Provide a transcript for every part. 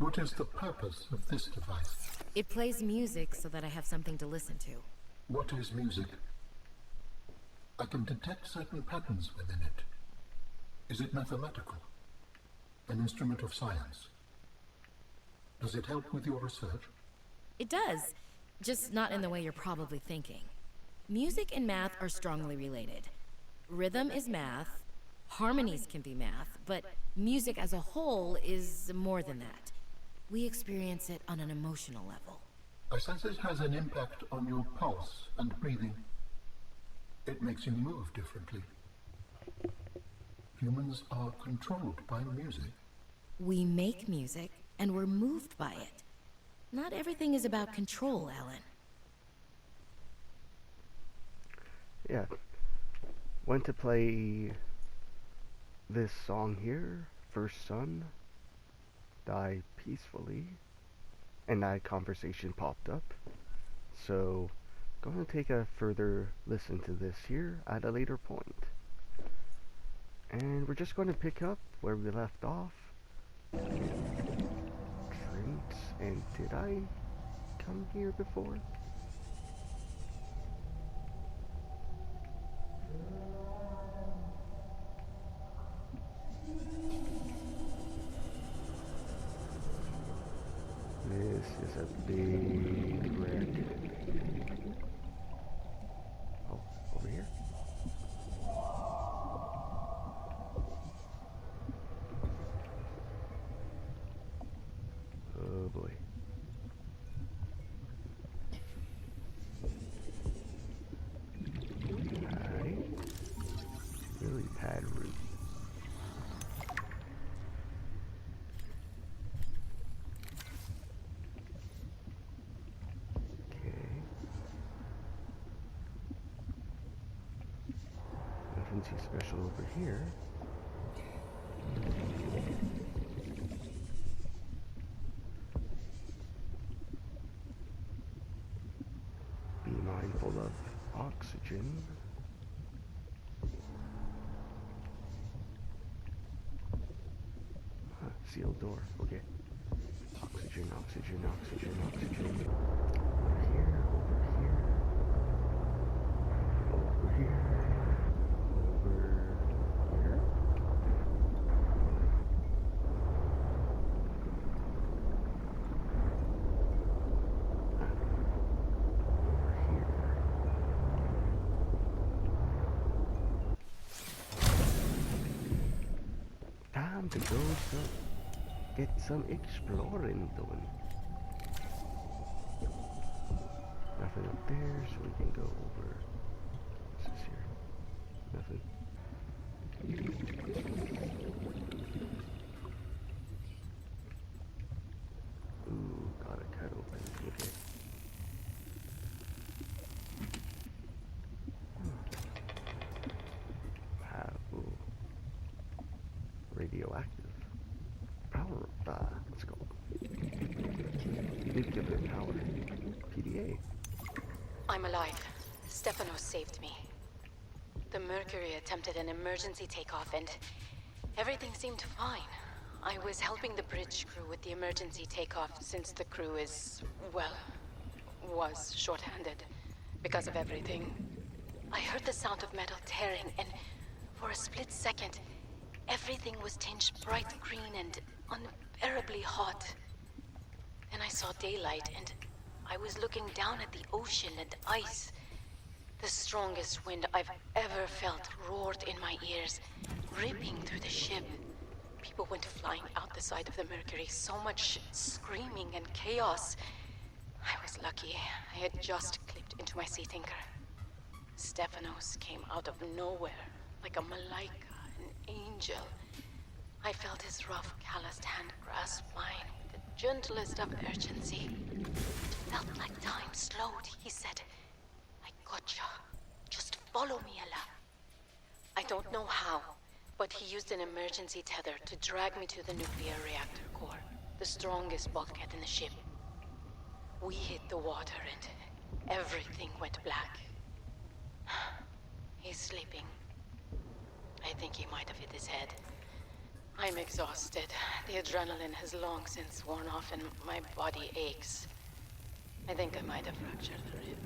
What is the purpose of this device? It plays music so that I have something to listen to. What is music? I can detect certain patterns within it. Is it mathematical? An instrument of science? Does it help with your research? It does, just not in the way you're probably thinking. Music and math are strongly related. Rhythm is math, harmonies can be math, but music as a whole is more than that. We experience it on an emotional level. I sense it has an impact on your pulse and breathing. It makes you move differently. Humans are controlled by music. We make music, and we're moved by it. Not everything is about control, Alan. Yeah. Went to play this song here, First Son, Die Peacefully, and that conversation popped up. So, going to take a further listen to this here at a later point. And we're just going to pick up where we left off. Drinks, and did I come here before? This is a big wreck. Oh, over here? Oh boy. Alright. Lily pad root. Nothing too special over here. Be mindful of oxygen. Sealed door. Okay. Oxygen, oxygen, oxygen, oxygen. Over here, over here. Over here. Time to go get some exploring done. Nothing up there, so we can go over. What's this here? Nothing. Ooh, got it cut open. Okay. Ooh. Radioactive. Power. Let's go. Nuclear power. PDA. I'm alive. Stefanos saved me. The Mercury attempted an emergency takeoff and everything seemed fine. I was helping the bridge crew with the emergency takeoff since the crew is, well, was short-handed because of everything. I heard the sound of metal tearing and for a split second, everything was tinged bright green and unbearably hot. Then I saw daylight and I was looking down at the ocean and ice. The strongest wind I've ever felt roared in my ears, ripping through the ship. People went flying out the side of the Mercury, so much screaming and chaos. I was lucky. I had just clipped into my sea tinker. Stefanos came out of nowhere, like a malaika, an angel. I felt his rough, calloused hand grasp mine with the gentlest of urgency. It felt like time slowed, he said. I gotcha. Just follow me, Ella. I don't know how, but he used an emergency tether to drag me to the nuclear reactor core, the strongest bulkhead in the ship. We hit the water and everything went black. He's sleeping. I think he might have hit his head. I'm exhausted. The adrenaline has long since worn off and my body aches. I think I might have fractured the rib.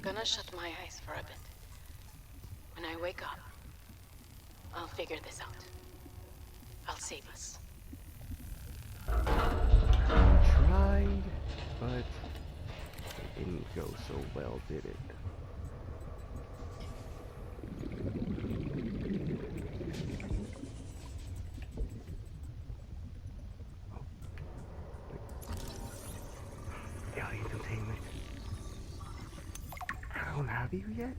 Gonna shut my eyes for a bit. When I wake up, I'll figure this out. I'll save us. Tried, but it didn't go so well, did it? Alien containment. I don't have you yet?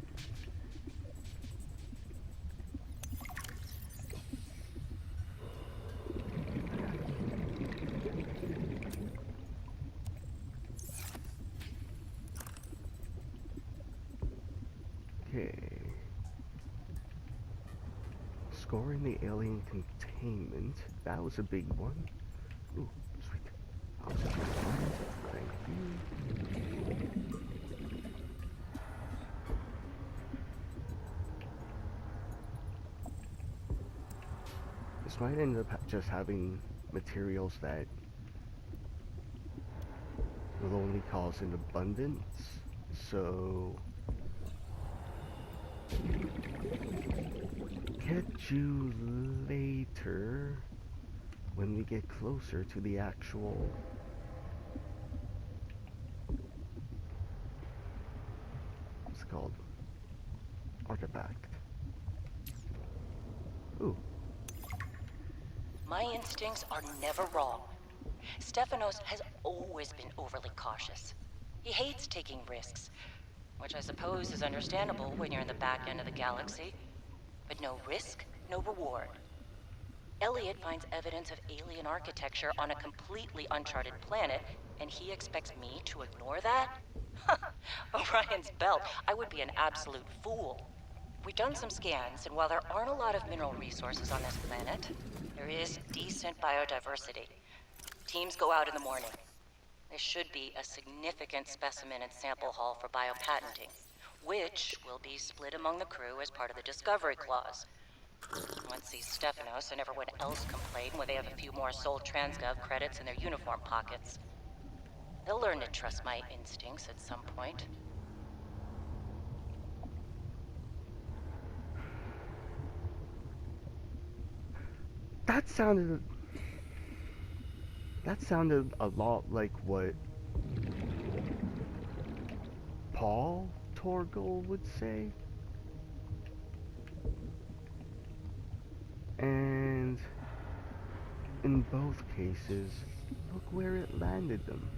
Okay. Scoring the alien containment. That was a big one. Ooh, sweet. Oxygen. Thank you. This might end up just having materials that will only cause an abundance, so catch you later when we get closer to the actual what's it called? Artifact. Ooh. My instincts are never wrong. Stephanos has always been overly cautious. He hates taking risks, which I suppose is understandable when you're in the back end of the galaxy. But no risk, no reward. Elliot finds evidence of alien architecture on a completely uncharted planet, and he expects me to ignore that? Orion's belt, I would be an absolute fool. We've done some scans, and while there aren't a lot of mineral resources on this planet, there is decent biodiversity. Teams go out in the morning. There should be a significant specimen and sample haul for biopatenting, which will be split among the crew as part of the discovery clause. Once see Stephanos and everyone else complain when they have a few more Sol Transgov credits in their uniform pockets. They'll learn to trust my instincts at some point. That sounded a lot like what Paul Torgal would say. And in both cases, look where it landed them.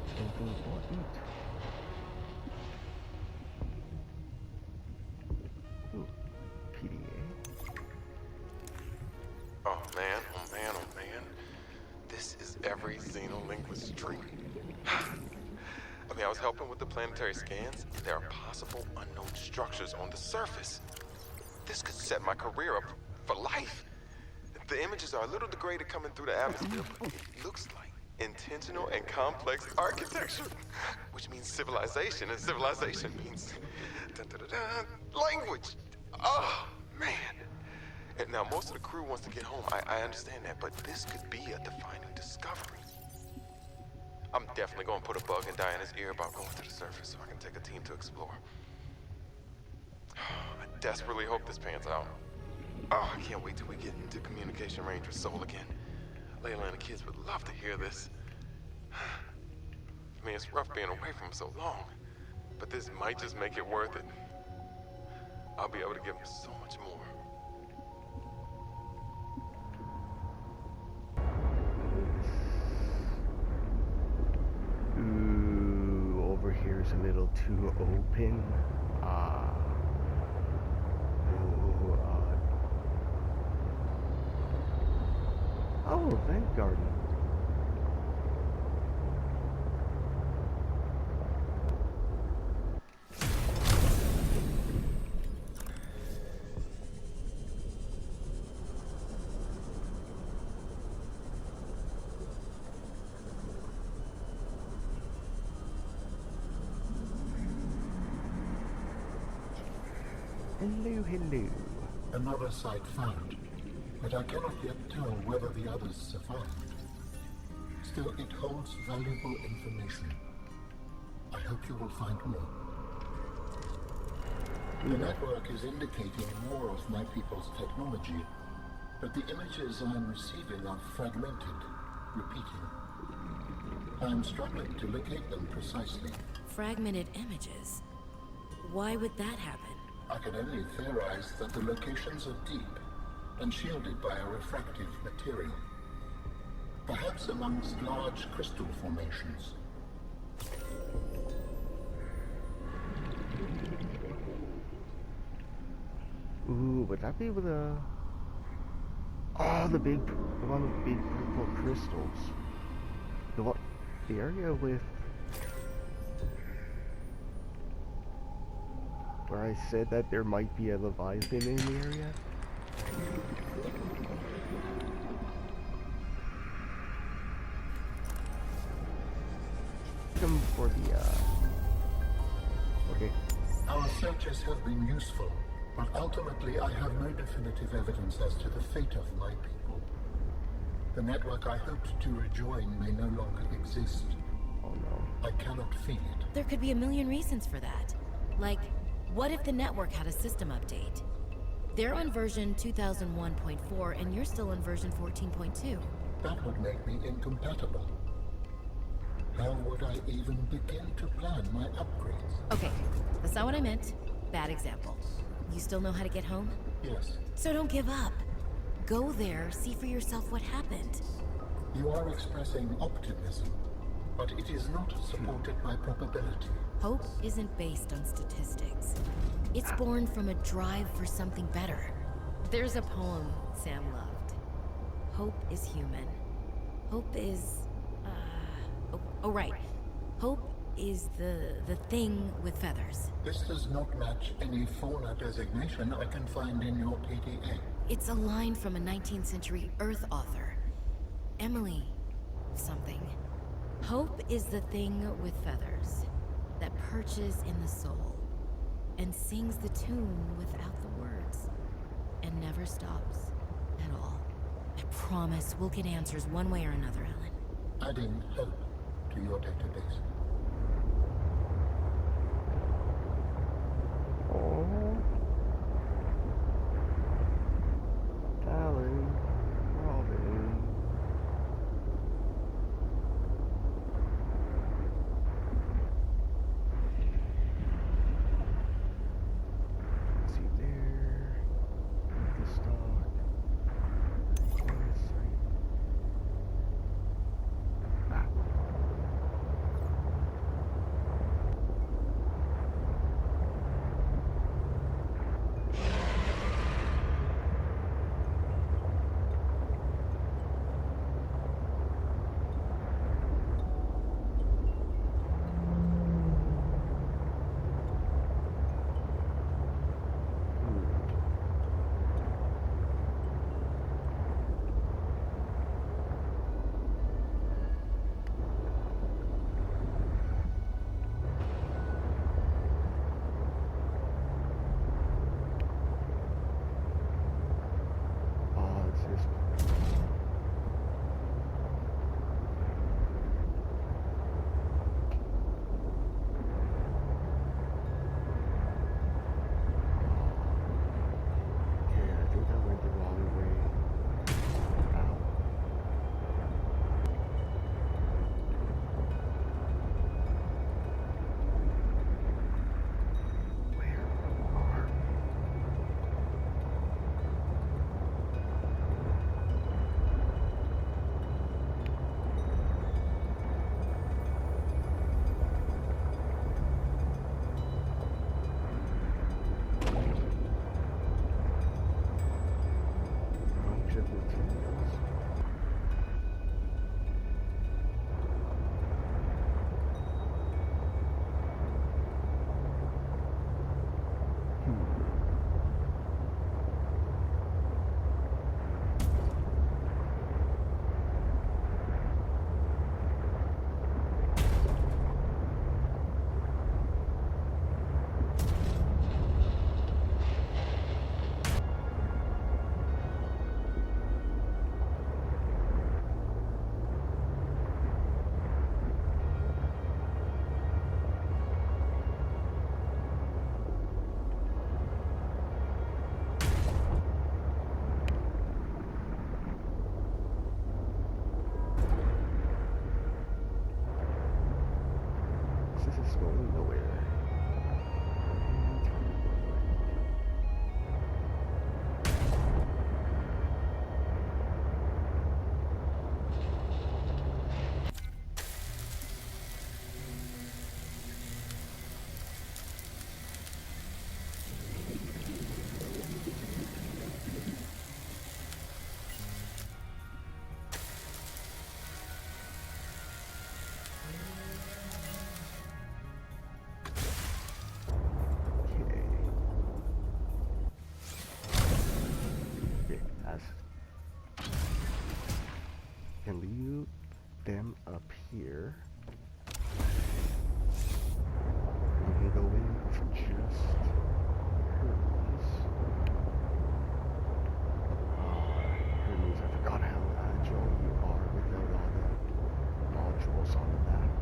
Something important. Ooh, PDA. Oh man, oh man, oh man. This is every xenolinguist's dream. I mean, I was helping with the planetary scans. There are possible unknown structures on the surface. This could set my career up for life. The images are a little degraded coming through the atmosphere, but it looks like intentional and complex architecture, which means civilization, and civilization means language. Oh, man. And now, most of the crew wants to get home. I understand that, but this could be a defining discovery. I'm definitely going to put a bug in Diana's ear about going to the surface so I can take a team to explore. I desperately hope this pans out. Oh, I can't wait till we get into communication range with Sol again. Layla and the kids would love to hear this. I mean, it's rough being away from them so long, but this might just make it worth it. I'll be able to give them so much more. Ooh, over here's a little too open. Oh, vent garden. Hello, hello. Another site found, but I cannot yet tell whether the others survived. Still, it holds valuable information. I hope you will find more. The network is indicating more of my people's technology, but the images I am receiving are fragmented, repeating. I am struggling to locate them precisely. Fragmented images? Why would that happen? I can only theorize that the locations are deep and shielded by a refractive material. Perhaps amongst large crystal formations. Ooh, would that be with a... Oh, the one with the big purple crystals. The area with... where I said that there might be a Leviathan in the area? Come for the, okay. Our searches have been useful, but ultimately I have no definitive evidence as to the fate of my people. The network I hoped to rejoin may no longer exist. Oh no. I cannot feel it. There could be a million reasons for that. Like, what if the network had a system update? They're on version 2001.4 and you're still on version 14.2. That would make me incompatible. How would I even begin to plan my upgrades? Okay, that's not what I meant. Bad example. You still know how to get home? Yes, So don't give up. Go there, see for yourself what happened. you are expressing optimism, but it is not supported by probability. Hope isn't based on statistics. It's born from a drive for something better. There's a poem Sam loved. Hope is human. Hope is... Oh, right. Hope is the thing with feathers. This does not match any fauna designation I can find in your PDA. It's a line from a 19th century Earth author. Emily... something. Hope is the thing with feathers that perches in the soul and sings the tune without the words and never stops at all. I promise we'll get answers one way or another, Ellen. Adding hope to your database. Oh. Darling. Robin. See there. The stock. Ah. going nowhere. Can leave them up here. We can go in with just Hermes. Hermes, I forgot how agile you are without all the modules on the map.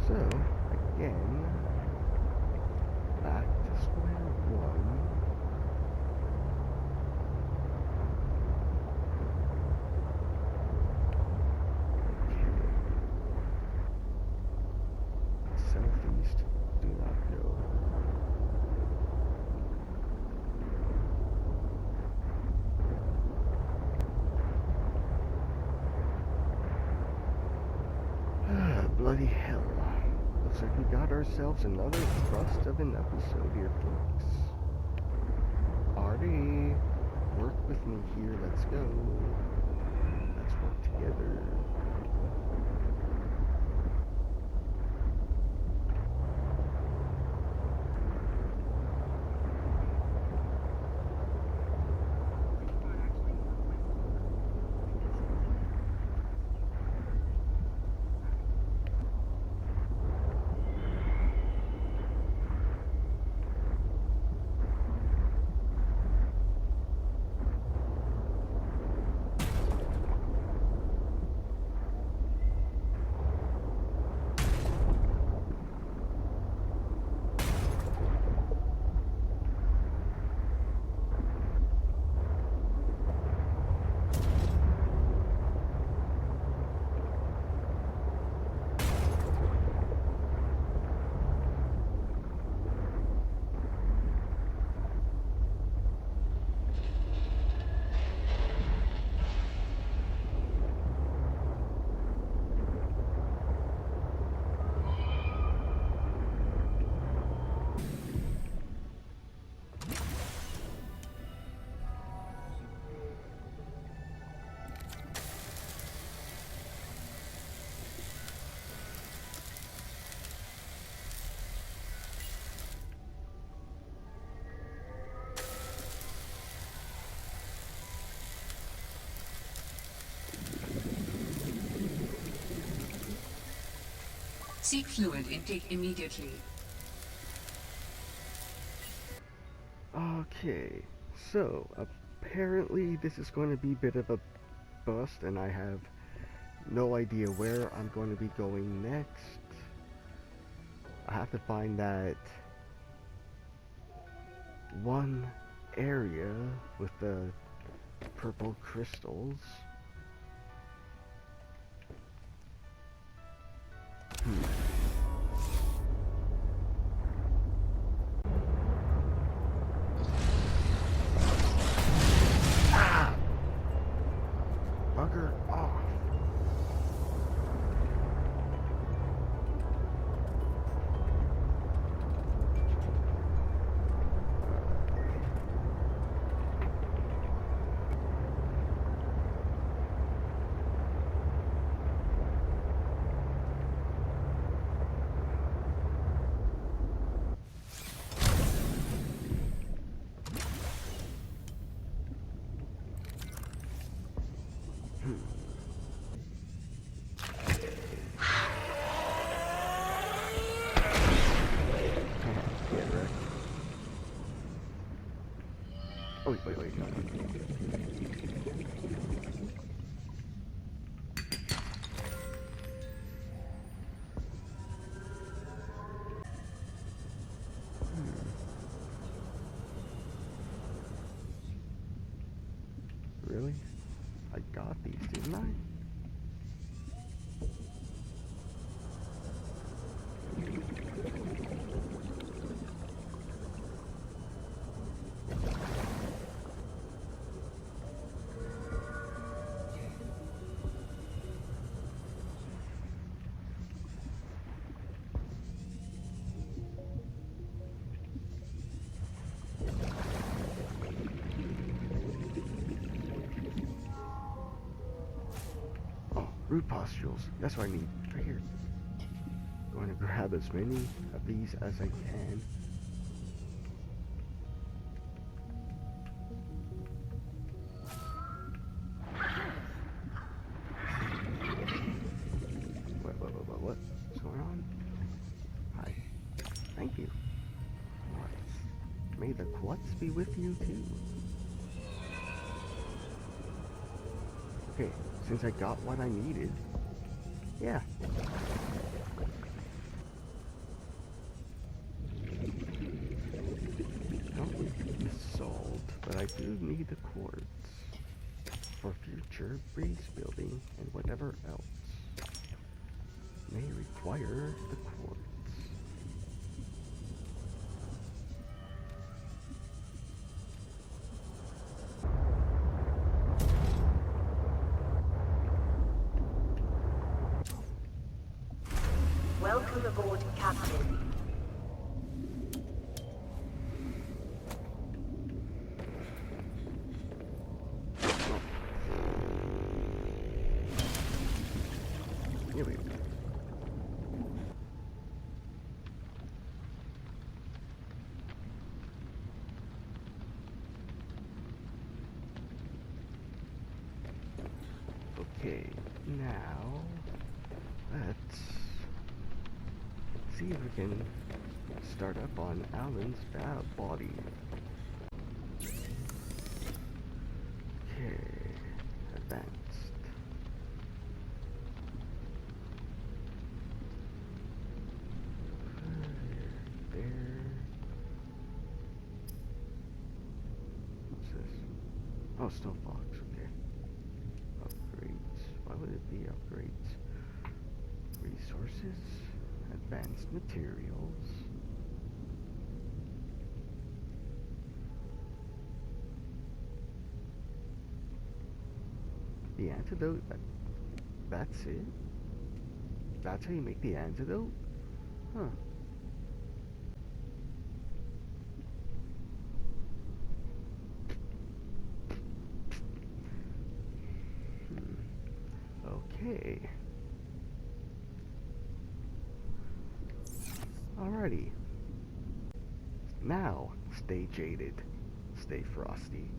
So, again, back to square one. Okay. Southeast, do not go. Bloody hell. Looks like we got ourselves another thrust of an episode here, folks. Artie, work with me here, let's go. Let's work together. Seek fluid intake immediately. Okay, so apparently this is going to be a bit of a bust, and I have no idea where I'm going to be going next. I have to find that one area with the purple crystals. Bugger off. Oh, wait, no. Really? I got these, didn't I? Root pustules. That's what I need. Right here. Going to grab as many of these as I can. What's going on? Hi. Thank you. May the quartz be with you too. Okay, since I got what I needed, yeah. Don't need the salt, but I do need the quartz for future base building and whatever else may require the quartz. Welcome aboard, Captain. Here we go. Okay, now let's see if we can start up on Alan's body. Okay, advanced. There. What's this? Oh, still box. Okay. Upgrades. Why would it be upgrades? Resources. Advanced materials. The antidote, that's it? That's how you make the antidote? Huh. Okay. Alrighty. Now, stay jaded. Stay frosty.